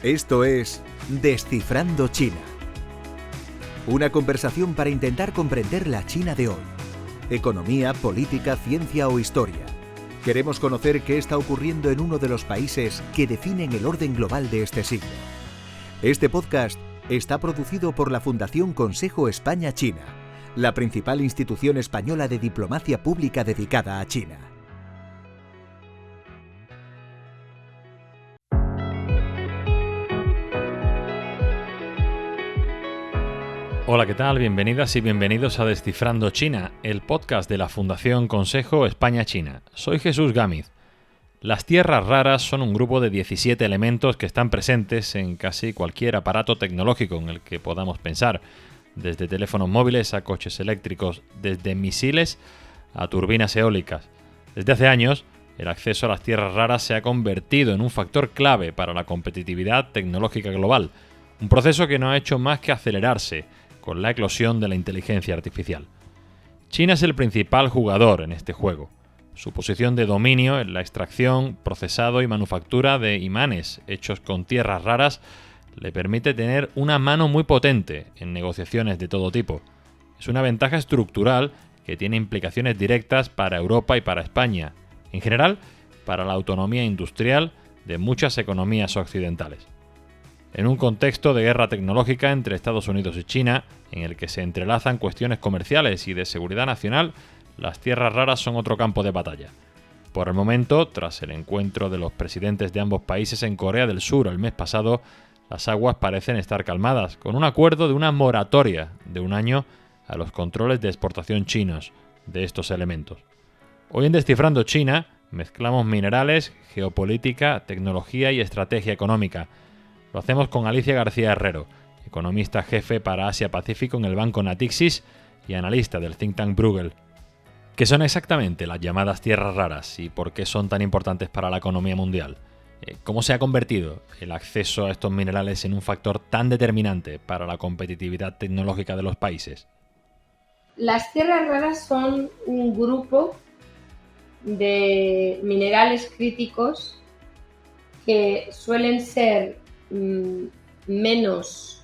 Esto es Descifrando China. Una conversación para intentar comprender la China de hoy. Economía, política, ciencia o historia. Queremos conocer qué está ocurriendo en uno de los países que definen el orden global de este siglo. Este podcast está producido por la Fundación Consejo España-China, la principal institución española de diplomacia pública dedicada a China. Hola, ¿qué tal? Bienvenidas y bienvenidos a Descifrando China, el podcast de la Fundación Consejo España-China. Soy Jesús Gámez. Las tierras raras son un grupo de 17 elementos que están presentes en casi cualquier aparato tecnológico en el que podamos pensar, desde teléfonos móviles a coches eléctricos, desde misiles a turbinas eólicas. Desde hace años, el acceso a las tierras raras se ha convertido en un factor clave para la competitividad tecnológica global, un proceso que no ha hecho más que acelerarse con la eclosión de la inteligencia artificial. China es el principal jugador en este juego. Su posición de dominio en la extracción, procesado y manufactura de imanes hechos con tierras raras le permite tener una mano muy potente en negociaciones de todo tipo. Es una ventaja estructural que tiene implicaciones directas para Europa y para España, en general para la autonomía industrial de muchas economías occidentales. En un contexto de guerra tecnológica entre Estados Unidos y China, en el que se entrelazan cuestiones comerciales y de seguridad nacional, las tierras raras son otro campo de batalla. Por el momento, tras el encuentro de los presidentes de ambos países en Corea del Sur el mes pasado, las aguas parecen estar calmadas, con un acuerdo de una moratoria de un año a los controles de exportación chinos de estos elementos. Hoy en Descifrando China, mezclamos minerales, geopolítica, tecnología y estrategia económica. Lo hacemos con Alicia García Herrero, economista jefe para Asia-Pacífico en el banco Natixis y analista del think tank Bruegel. ¿Qué son exactamente las llamadas tierras raras y por qué son tan importantes para la economía mundial? ¿Cómo se ha convertido el acceso a estos minerales en un factor tan determinante para la competitividad tecnológica de los países? Las tierras raras son un grupo de minerales críticos que suelen ser menos,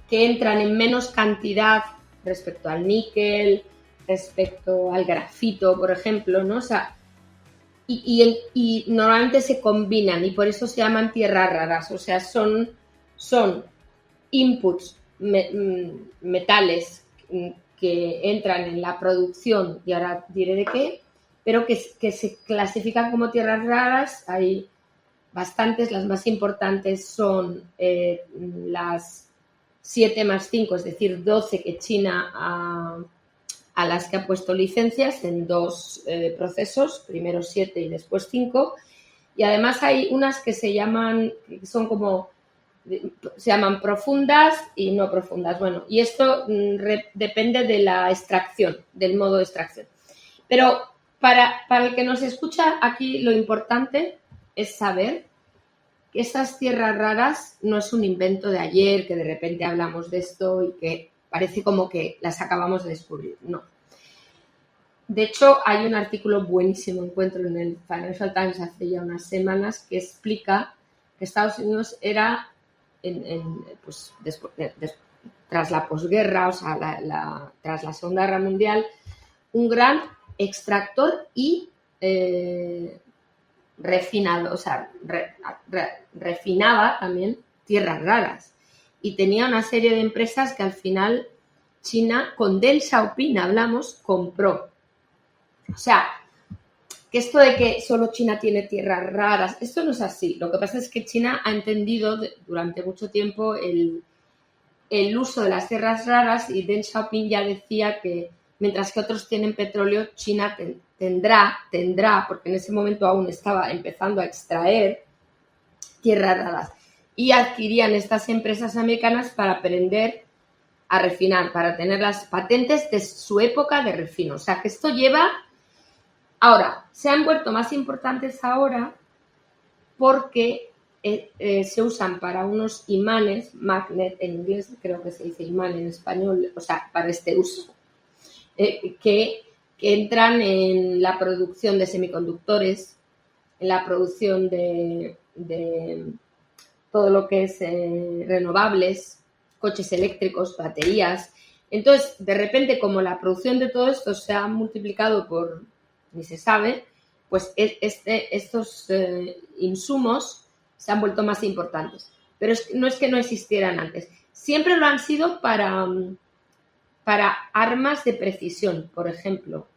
que entran en menos cantidad respecto al níquel, respecto al grafito, por ejemplo, ¿no? Y normalmente se combinan y por eso se llaman tierras raras, son inputs, metales que entran en la producción, y ahora diré de qué, pero que se clasifican como tierras raras. Hay bastantes, las más importantes son las 7 más 5, es decir, 12 que China a las que ha puesto licencias en dos procesos, primero 7 y después 5, y además hay unas que se llaman profundas y no profundas. Bueno, y esto depende de la extracción, del modo de extracción. Pero para el que nos escucha aquí, lo importante es saber que estas tierras raras no es un invento de ayer, que de repente hablamos de esto y que parece como que las acabamos de descubrir. No. De hecho, hay un artículo buenísimo, encuentro en el Financial Times hace ya unas semanas, que explica que Estados Unidos era, tras la posguerra, tras la Segunda Guerra Mundial, un gran extractor y refinado, refinaba también tierras raras. Y tenía una serie de empresas que al final China, con Deng Xiaoping hablamos, compró. O sea, que esto de que solo China tiene tierras raras, esto no es así. Lo que pasa es que China ha entendido durante mucho tiempo el uso de las tierras raras, y Deng Xiaoping ya decía que mientras que otros tienen petróleo, China tendrá, porque en ese momento aún estaba empezando a extraer tierras raras. Y adquirían estas empresas americanas para aprender a refinar, para tener las patentes de su época de refino. O sea, que esto lleva... Ahora, se han vuelto más importantes ahora porque se usan para unos imanes, magnet en inglés, creo que se dice imán en español, o sea, para este uso, que entran en la producción de semiconductores, en la producción de todo lo que es renovables, coches eléctricos, baterías. Entonces, de repente, como la producción de todo esto se ha multiplicado por, ni se sabe, pues estos insumos se han vuelto más importantes. Pero no es que no existieran antes. Siempre lo han sido para armas de precisión, por ejemplo,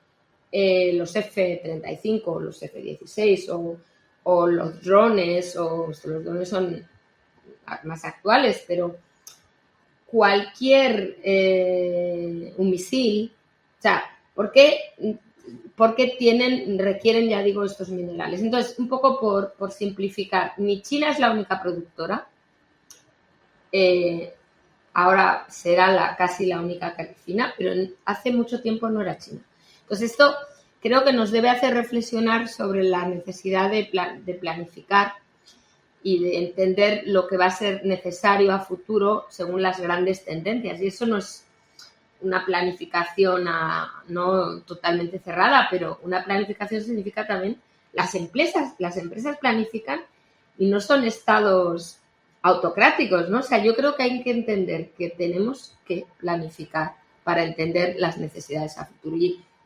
los F-35, los F-16 o los drones, los drones son armas actuales, pero cualquier un misil, o sea, ¿por qué requieren, ya digo, estos minerales? Entonces, un poco por simplificar, ni China es la única productora, ahora será casi la única que refina, pero hace mucho tiempo no era China. Entonces, esto creo que nos debe hacer reflexionar sobre la necesidad de planificar y de entender lo que va a ser necesario a futuro según las grandes tendencias. Y eso no es una planificación no totalmente cerrada, pero una planificación significa también las empresas planifican y no son estados autocráticos, ¿no? O sea, yo creo que hay que entender que tenemos que planificar para entender las necesidades a futuro.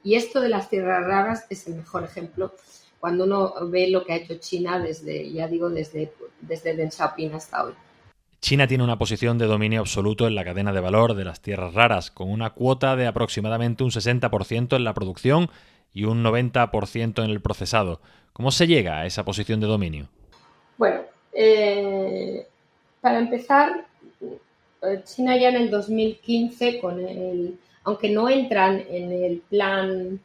Y esto de las tierras raras es el mejor ejemplo cuando uno ve lo que ha hecho China desde Deng Xiaoping hasta hoy. China tiene una posición de dominio absoluto en la cadena de valor de las tierras raras, con una cuota de aproximadamente un 60% en la producción y un 90% en el procesado. ¿Cómo se llega a esa posición de dominio? Bueno, para empezar, China ya en el 2015, aunque no entran en el plan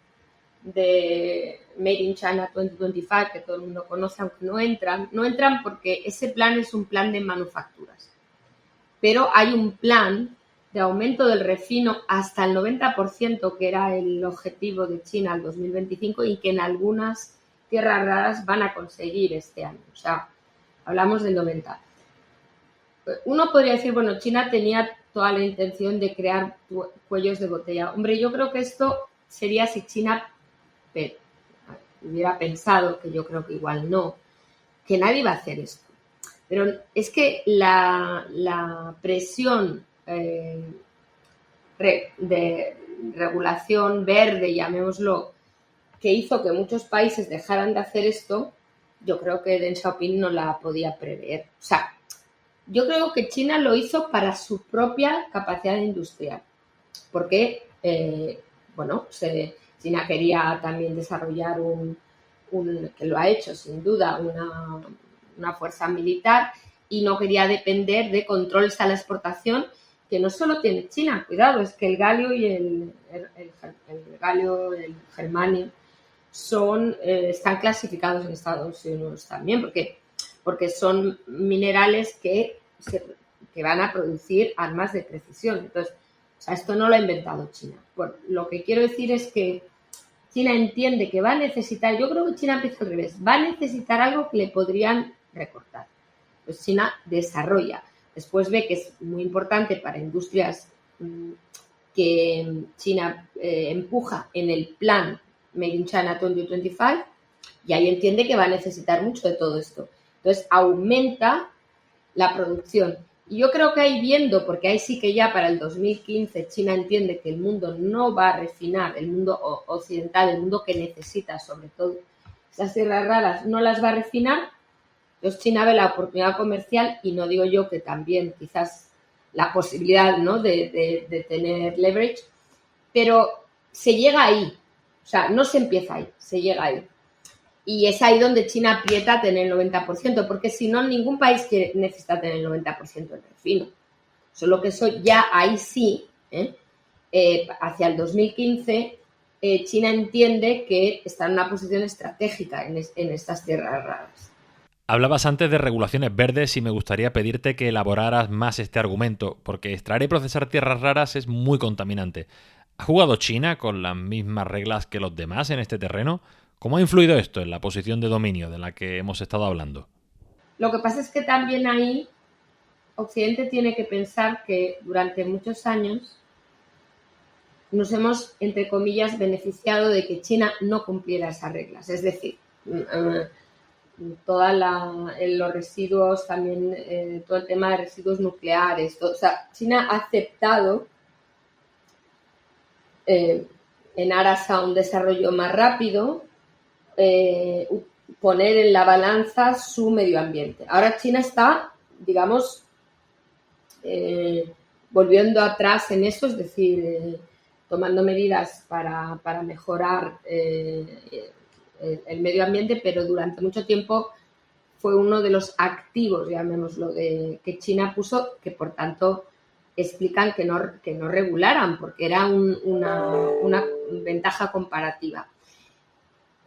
de Made in China 2025, que todo el mundo conoce, aunque no entran porque ese plan es un plan de manufacturas. Pero hay un plan de aumento del refino hasta el 90%, que era el objetivo de China al 2025 y que en algunas tierras raras van a conseguir este año. O sea, hablamos del 90%. Uno podría decir, bueno, China tenía toda la intención de crear cuellos de botella. Hombre, yo creo que esto sería si China hubiera pensado, que yo creo que igual no, que nadie va a hacer esto. Pero es que la presión de regulación verde, llamémoslo, que hizo que muchos países dejaran de hacer esto, yo creo que Deng Xiaoping no la podía prever. O sea, yo creo que China lo hizo para su propia capacidad industrial, porque, China quería también desarrollar que lo ha hecho sin duda, una fuerza militar y no quería depender de controles a la exportación que no solo tiene China, cuidado, es que el galio y el germanio están clasificados en Estados Unidos también, porque son minerales que van a producir armas de precisión. Entonces, o sea, esto no lo ha inventado China. Bueno, lo que quiero decir es que China entiende que va a necesitar, yo creo que China empieza al revés, va a necesitar algo que le podrían recortar. Pues China desarrolla. Después ve que es muy importante para industrias que China empuja en el plan Made in China 2025 y ahí entiende que va a necesitar mucho de todo esto. Entonces, aumenta la producción. Y yo creo que ahí viendo, porque ahí sí que ya para el 2015 China entiende que el mundo no va a refinar, el mundo occidental, el mundo que necesita sobre todo esas tierras raras, no las va a refinar. Entonces China ve la oportunidad comercial y no digo yo que también quizás la posibilidad, ¿no?, de tener leverage, pero se llega ahí. O sea, no se empieza ahí, se llega ahí. Y es ahí donde China aprieta a tener el 90%, porque si no, ningún país necesita tener el 90% del refino. Solo que eso ya ahí sí, hacia el 2015, China entiende que está en una posición estratégica en estas tierras raras. Hablabas antes de regulaciones verdes y me gustaría pedirte que elaboraras más este argumento, porque extraer y procesar tierras raras es muy contaminante. ¿Ha jugado China con las mismas reglas que los demás en este terreno? ¿Cómo ha influido esto en la posición de dominio de la que hemos estado hablando? Lo que pasa es que también ahí Occidente tiene que pensar que durante muchos años nos hemos, entre comillas, beneficiado de que China no cumpliera esas reglas. Es decir, los residuos, también todo el tema de residuos nucleares. O sea, China ha aceptado, en aras a un desarrollo más rápido, poner en la balanza su medio ambiente. Ahora China está, digamos, volviendo atrás en eso, es decir, tomando medidas para mejorar el medio ambiente, pero durante mucho tiempo fue uno de los activos, llamémoslo, que China puso, que por tanto explican que no regularan, porque era una ventaja comparativa.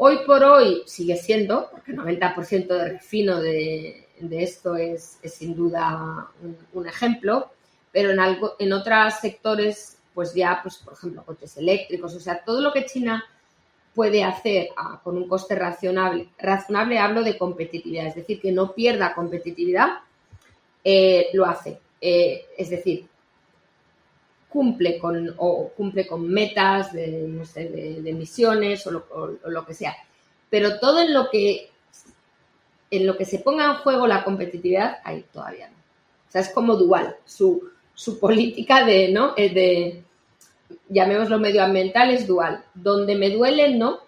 Hoy por hoy sigue siendo, porque el 90% de refino de esto es sin duda un ejemplo, pero en otros sectores, pues ya, pues por ejemplo, coches eléctricos, o sea, todo lo que China puede hacer con un coste razonable, hablo de competitividad, es decir, que no pierda competitividad, lo hace. Es decir, cumple con metas de emisiones o lo que sea. Pero todo en lo que se ponga en juego la competitividad, ahí todavía no. O sea, es como dual. Su política de llamémoslo medioambiental, es dual. Donde me duele, no.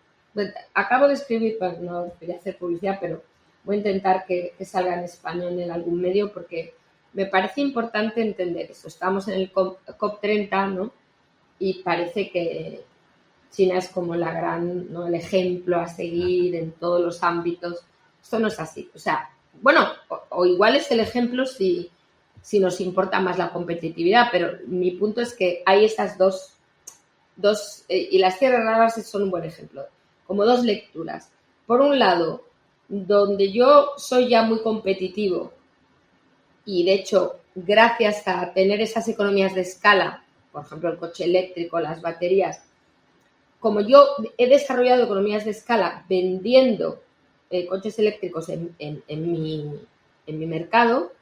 Acabo de escribir, pues no quería hacer publicidad, pero voy a intentar que salga en español en algún medio, porque me parece importante entender eso. Estamos en el COP30, ¿no? Y parece que China es como la gran, ¿no?, el ejemplo a seguir en todos los ámbitos. Esto no es así. O sea, bueno, o igual es el ejemplo si nos importa más la competitividad, pero mi punto es que hay estas dos y las tierras raras son un buen ejemplo, como dos lecturas. Por un lado, donde yo soy ya muy competitivo y, de hecho, gracias a tener esas economías de escala, por ejemplo, el coche eléctrico, las baterías, como yo he desarrollado economías de escala vendiendo coches eléctricos en mi mercado,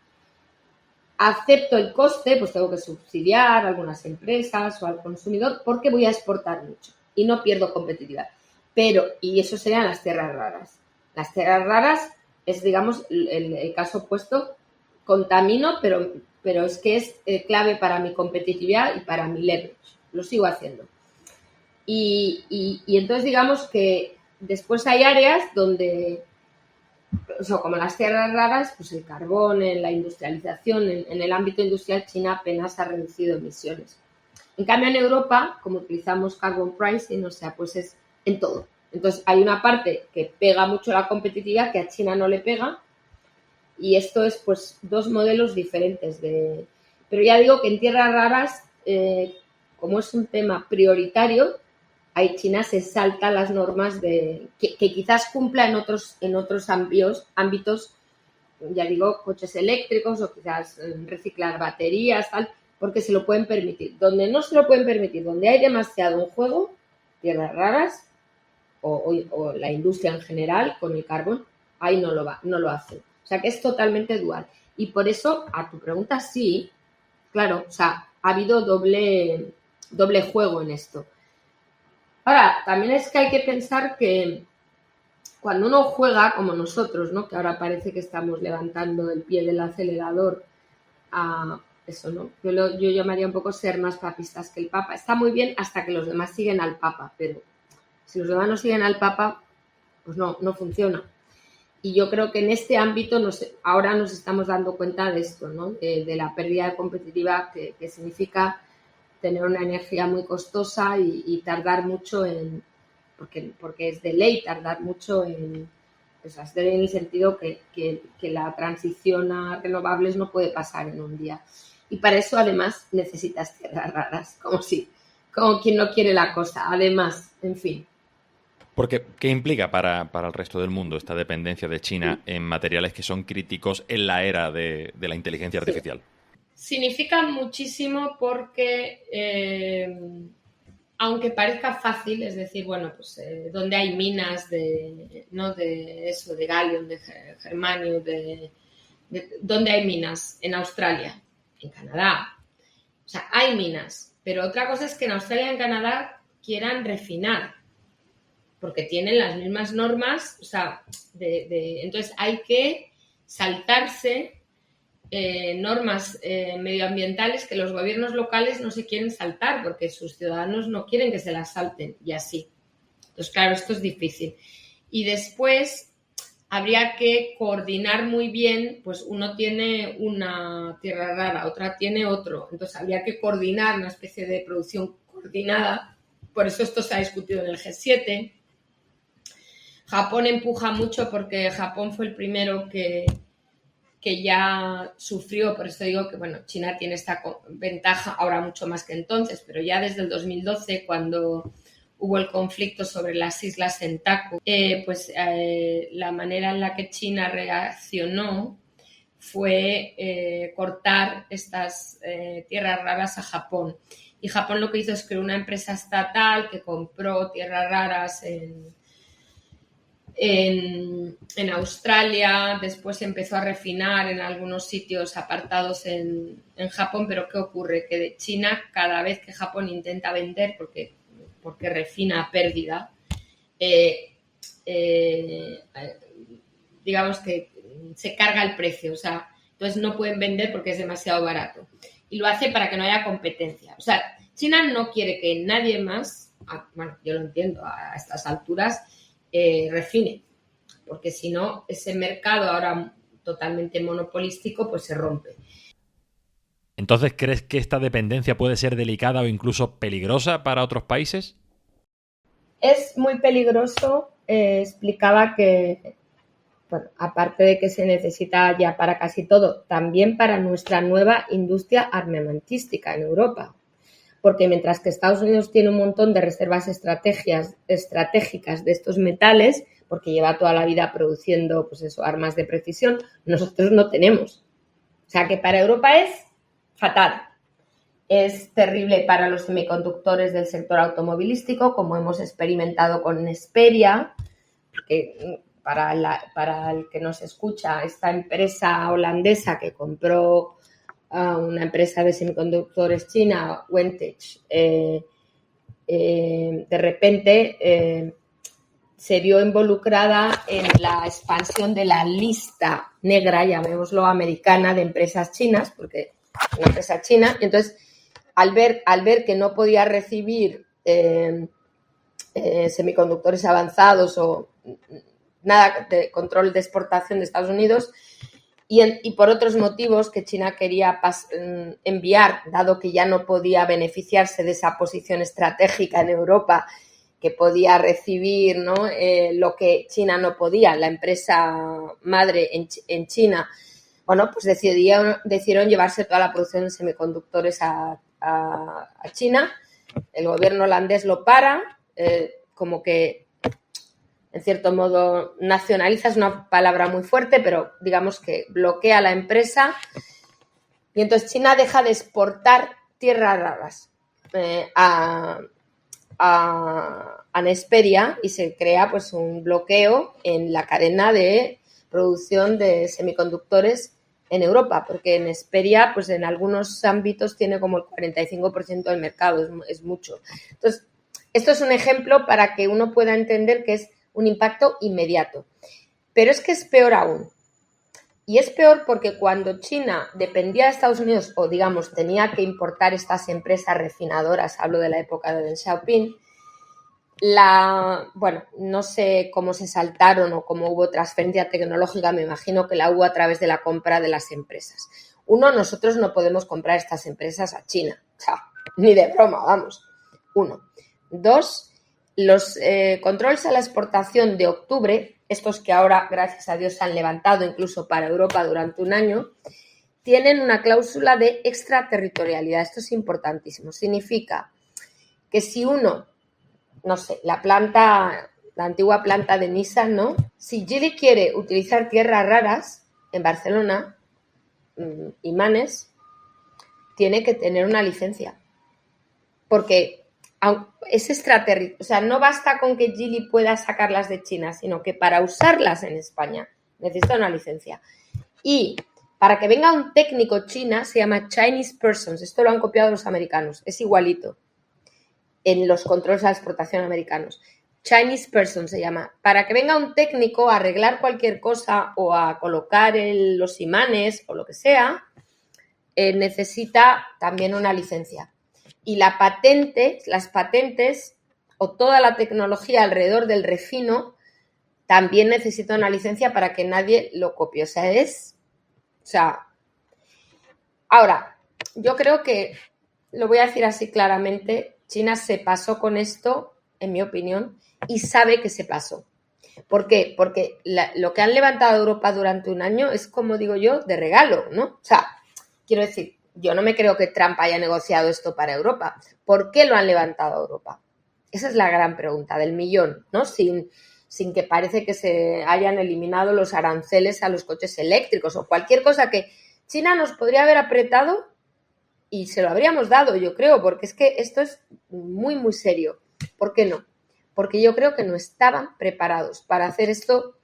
acepto el coste, pues tengo que subsidiar a algunas empresas o al consumidor porque voy a exportar mucho y no pierdo competitividad. Pero, y eso serían las tierras raras. Las tierras raras es, digamos, el caso opuesto. Contamino, pero es que es clave para mi competitividad y para mi leverage. Lo sigo haciendo. Y entonces, digamos que después hay áreas donde, o sea, como las tierras raras, pues el carbón, en la industrialización, en el ámbito industrial, China apenas ha reducido emisiones. En cambio, en Europa, como utilizamos carbon pricing, o sea, pues es en todo. Entonces, hay una parte que pega mucho la competitividad, que a China no le pega, y esto es, pues, dos modelos diferentes. Pero ya digo que en tierras raras, como es un tema prioritario, ahí China se salta las normas que quizás cumpla en otros ámbitos, ya digo, coches eléctricos o quizás reciclar baterías, tal, porque se lo pueden permitir. Donde no se lo pueden permitir, donde hay demasiado en juego, tierras raras o la industria en general con el carbón, ahí no lo hace. O sea que es totalmente dual. Y por eso, a tu pregunta, sí, claro, o sea, ha habido doble juego en esto. Ahora, también es que hay que pensar que cuando uno juega, como nosotros, ¿no?, que ahora parece que estamos levantando el pie del acelerador a eso, ¿no? Yo llamaría un poco ser más papistas que el Papa. Está muy bien hasta que los demás siguen al Papa, pero si los demás no siguen al Papa, pues no funciona. Y yo creo que en este ámbito ahora nos estamos dando cuenta de esto, ¿no? De la pérdida de competitividad que significa tener una energía muy costosa y tardar mucho porque es de ley tardar mucho en el sentido que la transición a renovables no puede pasar en un día. Y para eso, además, necesitas tierras raras, como quien no quiere la cosa. Además, en fin. Porque, ¿qué implica para el resto del mundo esta dependencia de China en materiales que son críticos en la era de la inteligencia artificial? Sí. Significa muchísimo porque, aunque parezca fácil, es decir, bueno, pues donde hay minas de galio, de germanio, donde hay minas, en Australia, en Canadá. O sea, hay minas, pero otra cosa es que en Australia y en Canadá quieran refinar. porque tienen las mismas normas, o sea, entonces hay que saltarse normas medioambientales que los gobiernos locales no se quieren saltar porque sus ciudadanos no quieren que se las salten y así. Entonces, claro, esto es difícil. Y después habría que coordinar muy bien, pues uno tiene una tierra rara, otra tiene otro. Entonces, habría que coordinar una especie de producción coordinada. Por eso esto se ha discutido en el G7. Japón empuja mucho porque Japón fue el primero que ya sufrió, por eso digo que bueno, China tiene esta ventaja ahora mucho más que entonces, pero ya desde el 2012, cuando hubo el conflicto sobre las islas Senkaku, la manera en la que China reaccionó fue cortar estas tierras raras a Japón. Y Japón lo que hizo es crear una empresa estatal que compró tierras raras en Australia, después empezó a refinar en algunos sitios apartados en Japón, pero ¿qué ocurre? Que de China, cada vez que Japón intenta vender, porque refina a pérdida, digamos que se carga el precio, o sea, entonces no pueden vender porque es demasiado barato. Y lo hace para que no haya competencia. O sea, China no quiere que nadie más, bueno, yo lo entiendo, a estas alturas, refine, porque si no, ese mercado ahora totalmente monopolístico, pues se rompe. Entonces, ¿crees que esta dependencia puede ser delicada o incluso peligrosa para otros países? Es muy peligroso. Explicaba que, bueno, aparte de que se necesita ya para casi todo, también para nuestra nueva industria armamentística en Europa. Porque mientras que Estados Unidos tiene un montón de reservas estratégicas de estos metales, porque lleva toda la vida produciendo, pues eso, armas de precisión, nosotros no tenemos. O sea que para Europa es fatal. Es terrible para los semiconductores del sector automovilístico, como hemos experimentado con Nesperia, porque para el que nos escucha, esta empresa holandesa que compró una empresa de semiconductores china, Wentech, de repente se vio involucrada en la expansión de la lista negra, llamémoslo americana, de empresas chinas, porque es una empresa china. Entonces, al ver que no podía recibir semiconductores avanzados o nada de control de exportación de Estados Unidos, y por otros motivos que China quería enviar, dado que ya no podía beneficiarse de esa posición estratégica en Europa, que podía recibir, ¿no?, lo que China no podía, la empresa madre en China, bueno, pues decidieron llevarse toda la producción de semiconductores a China. El gobierno holandés lo para, como que en cierto modo nacionaliza, es una palabra muy fuerte, pero digamos que bloquea la empresa, y entonces China deja de exportar tierras raras a Nesperia, y se crea pues un bloqueo en la cadena de producción de semiconductores en Europa, porque Nesperia pues en algunos ámbitos tiene como el 45% del mercado, es mucho. Entonces, esto es un ejemplo para que uno pueda entender que es un impacto inmediato. Pero es que es peor aún. Y es peor porque cuando China dependía de Estados Unidos, o digamos tenía que importar estas empresas refinadoras, hablo de la época de Deng Xiaoping, bueno, no sé cómo se saltaron o cómo hubo transferencia tecnológica, me imagino que la hubo a través de la compra de las empresas. Uno, nosotros no podemos comprar estas empresas a China, o sea, ni de broma, vamos. Uno. Dos, los controles a la exportación de octubre, estos que ahora, gracias a Dios, se han levantado incluso para Europa durante un año, tienen una cláusula de extraterritorialidad. Esto es importantísimo. Significa que si uno, no sé, la antigua planta de Nissan, ¿no? Si Geely quiere utilizar tierras raras en Barcelona, imanes, tiene que tener una licencia. Porque es extraterritorial, o sea, no basta con que Geely pueda sacarlas de China, sino que para usarlas en España necesita una licencia. Y para que venga un técnico china se llama Chinese Persons. Esto lo han copiado los americanos, es igualito en los controles a la exportación americanos. Chinese person se llama. Para que venga un técnico a arreglar cualquier cosa o a colocar los imanes o lo que sea, necesita también una licencia. Y las patentes o toda la tecnología alrededor del refino también necesita una licencia para que nadie lo copie. Ahora, yo creo que, lo voy a decir así claramente, China se pasó con esto, en mi opinión, y sabe que se pasó. ¿Por qué? Porque lo que han levantado Europa durante un año es, como digo yo, de regalo, ¿no? O sea, quiero decir, yo no me creo que Trump haya negociado esto para Europa. ¿Por qué lo han levantado a Europa? Esa es la gran pregunta del millón, ¿no? Sin que parece que se hayan eliminado los aranceles a los coches eléctricos o cualquier cosa que China nos podría haber apretado y se lo habríamos dado, yo creo, porque es que esto es muy, muy serio. ¿Por qué no? Porque yo creo que no estaban preparados para hacer esto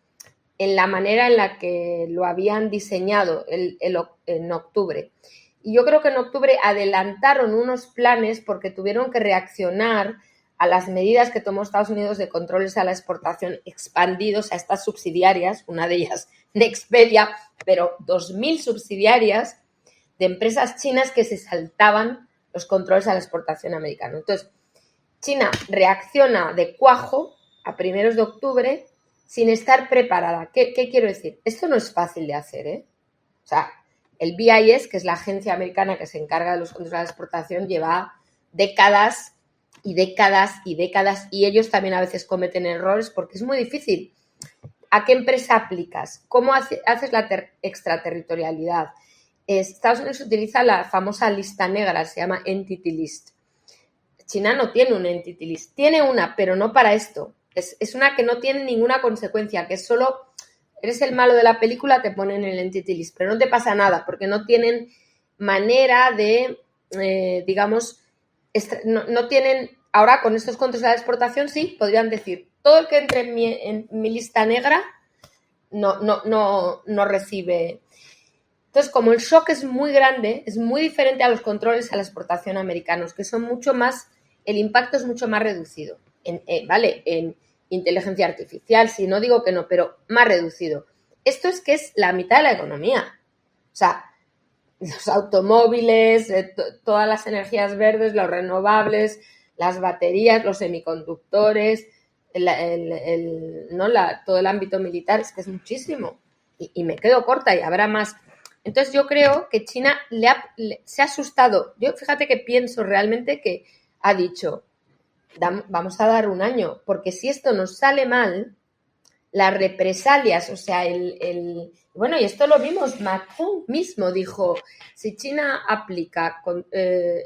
en la manera en la que lo habían diseñado en octubre. Y yo creo que en octubre adelantaron unos planes porque tuvieron que reaccionar a las medidas que tomó Estados Unidos de controles a la exportación expandidos a estas subsidiarias, una de ellas Nexperia, pero 2.000 subsidiarias de empresas chinas que se saltaban los controles a la exportación americana. Entonces, China reacciona de cuajo a primeros de octubre sin estar preparada. ¿Qué quiero decir? Esto no es fácil de hacer, ¿eh? O sea, el BIS, que es la agencia americana que se encarga de los controles a la exportación, lleva décadas y décadas y décadas y ellos también a veces cometen errores porque es muy difícil. ¿A qué empresa aplicas? ¿Cómo haces la extraterritorialidad? Estados Unidos utiliza la famosa lista negra, se llama Entity List. China no tiene un Entity List. Tiene una, pero no para esto. Es una que no tiene ninguna consecuencia, que es solo eres el malo de la película, te ponen en el Entity List, pero no te pasa nada porque no tienen manera de, no tienen, ahora con estos controles a la exportación sí, podrían decir, todo el que entre en mi lista negra no recibe. Entonces, como el shock es muy grande, es muy diferente a los controles a la exportación americanos, que son mucho más, el impacto es mucho más reducido, en inteligencia artificial, si no digo que no, pero más reducido. Esto es que es la mitad de la economía. O sea, los automóviles, todas las energías verdes, los renovables, las baterías, los semiconductores, todo el ámbito militar, es que es muchísimo. Y me quedo corta y habrá más. Entonces yo creo que China se ha asustado. Yo fíjate que pienso realmente que ha dicho, vamos a dar un año, porque si esto nos sale mal, las represalias, o sea, bueno, y esto lo vimos, Macron mismo dijo, si China aplica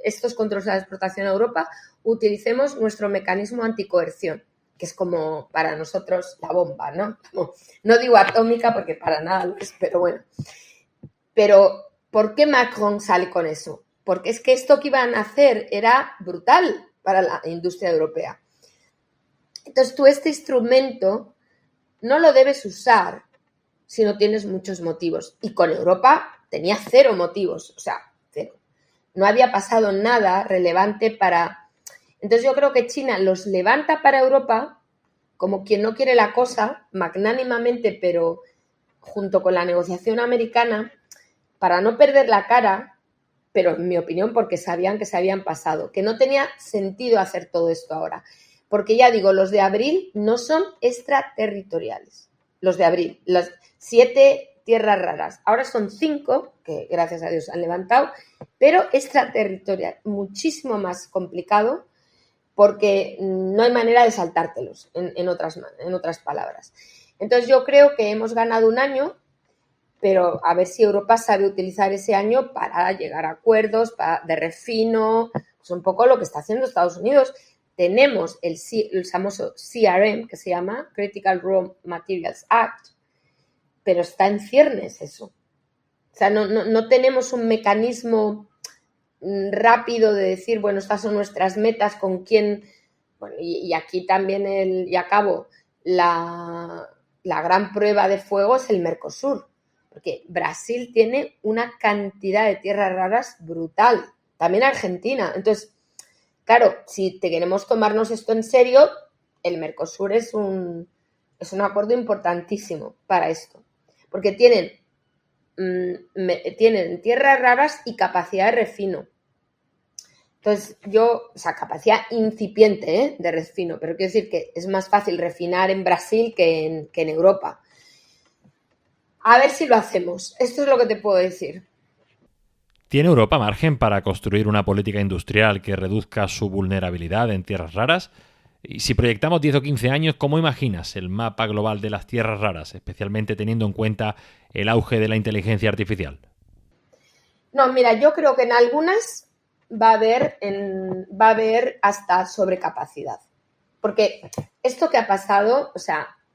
estos controles a la exportación a Europa, utilicemos nuestro mecanismo anticoerción, que es como para nosotros la bomba, ¿no? No digo atómica porque para nada lo es, pero bueno. Pero, ¿por qué Macron sale con eso? Porque es que esto que iban a hacer era brutal para la industria europea. Entonces, tú este instrumento no lo debes usar si no tienes muchos motivos. Y con Europa tenía 0 motivos, o sea, 0. No había pasado nada relevante para... Entonces yo creo que China los levanta para Europa como quien no quiere la cosa, magnánimamente, pero junto con la negociación americana, para no perder la cara, pero en mi opinión porque sabían que se habían pasado, que no tenía sentido hacer todo esto ahora. Porque ya digo, los de abril no son extraterritoriales. Los de abril, las 7 tierras raras. Ahora son 5, que gracias a Dios han levantado, pero extraterritorial, muchísimo más complicado porque no hay manera de saltártelos, en otras palabras. Entonces yo creo que hemos ganado un año, pero a ver si Europa sabe utilizar ese año para llegar a acuerdos de refino, pues un poco lo que está haciendo Estados Unidos. Tenemos el famoso CRM, que se llama Critical Raw Materials Act, pero está en ciernes eso. O sea, no tenemos un mecanismo rápido de decir, bueno, estas son nuestras metas, con quién... Bueno, y aquí también y acabo, la gran prueba de fuego es el Mercosur, porque Brasil tiene una cantidad de tierras raras brutal, también Argentina. Entonces, claro, si te queremos tomarnos esto en serio, el Mercosur es un acuerdo importantísimo para esto, porque tienen tierras raras y capacidad de refino. Entonces, capacidad incipiente de refino, pero quiero decir que es más fácil refinar en Brasil que en Europa. A ver si lo hacemos. Esto es lo que te puedo decir. ¿Tiene Europa margen para construir una política industrial que reduzca su vulnerabilidad en tierras raras? Y si proyectamos 10 o 15 años, ¿cómo imaginas el mapa global de las tierras raras, especialmente teniendo en cuenta el auge de la inteligencia artificial? No, mira, yo creo que en algunas va a haber hasta sobrecapacidad. Porque esto que ha pasado,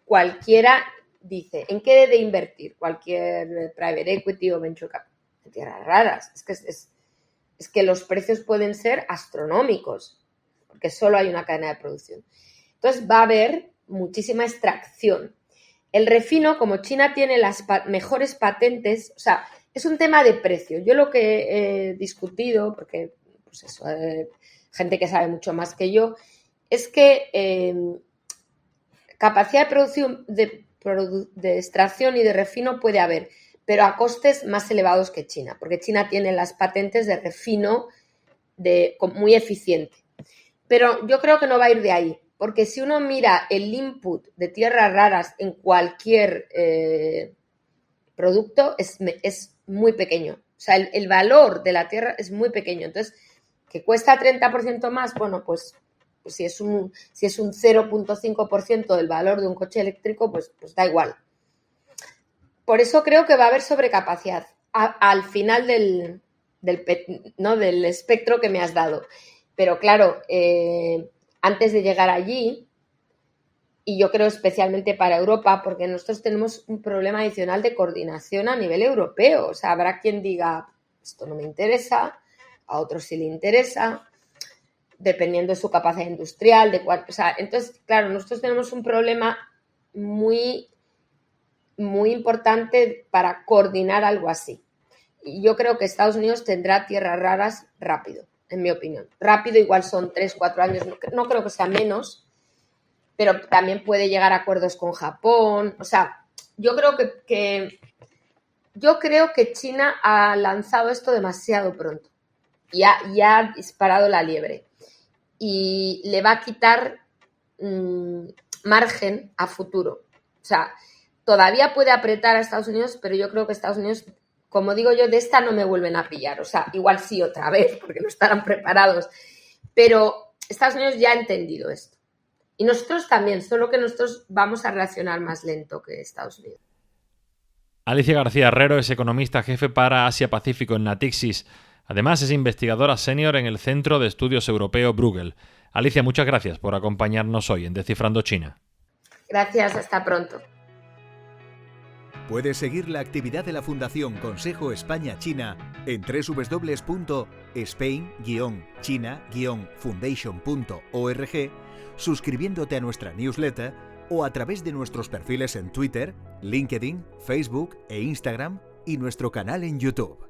cualquiera dice, ¿en qué debe invertir? Cualquier private equity o venture capital. En tierras raras. Es que los precios pueden ser astronómicos, porque solo hay una cadena de producción. Entonces va a haber muchísima extracción. El refino, como China tiene las mejores patentes, es un tema de precio. Yo lo que he discutido, porque gente que sabe mucho más que yo, es que capacidad de producción, de extracción y de refino puede haber, pero a costes más elevados que China, porque China tiene las patentes de refino muy eficiente. Pero yo creo que no va a ir de ahí, porque si uno mira el input de tierras raras en cualquier producto es muy pequeño. El valor de la tierra es muy pequeño. Entonces, que cuesta 30% más, bueno, pues si es un 0.5% del valor de un coche eléctrico, pues da igual. Por eso creo que va a haber sobrecapacidad al final del espectro que me has dado. Pero claro, antes de llegar allí, y yo creo especialmente para Europa, porque nosotros tenemos un problema adicional de coordinación a nivel europeo. Habrá quien diga, esto no me interesa, a otros sí le interesa, dependiendo de su capacidad industrial, entonces, claro, nosotros tenemos un problema muy, muy importante para coordinar algo así. Y yo creo que Estados Unidos tendrá tierras raras rápido, en mi opinión. Rápido, igual son 3-4 años, no creo que sea menos, pero también puede llegar a acuerdos con Japón. Yo creo que China ha lanzado esto demasiado pronto y ha disparado la liebre y le va a quitar margen a futuro. Todavía puede apretar a Estados Unidos, pero yo creo que Estados Unidos, como digo yo, de esta no me vuelven a pillar. Igual sí otra vez, porque no estarán preparados. Pero Estados Unidos ya ha entendido esto. Y nosotros también, solo que nosotros vamos a reaccionar más lento que Estados Unidos. Alicia García Herrero es economista jefe para Asia-Pacífico en Natixis. Además, es investigadora senior en el Centro de Estudios Europeo Bruegel. Alicia, muchas gracias por acompañarnos hoy en Descifrando China. Gracias, hasta pronto. Puedes seguir la actividad de la Fundación Consejo España-China en www.spain-china-foundation.org, suscribiéndote a nuestra newsletter o a través de nuestros perfiles en Twitter, LinkedIn, Facebook e Instagram y nuestro canal en YouTube.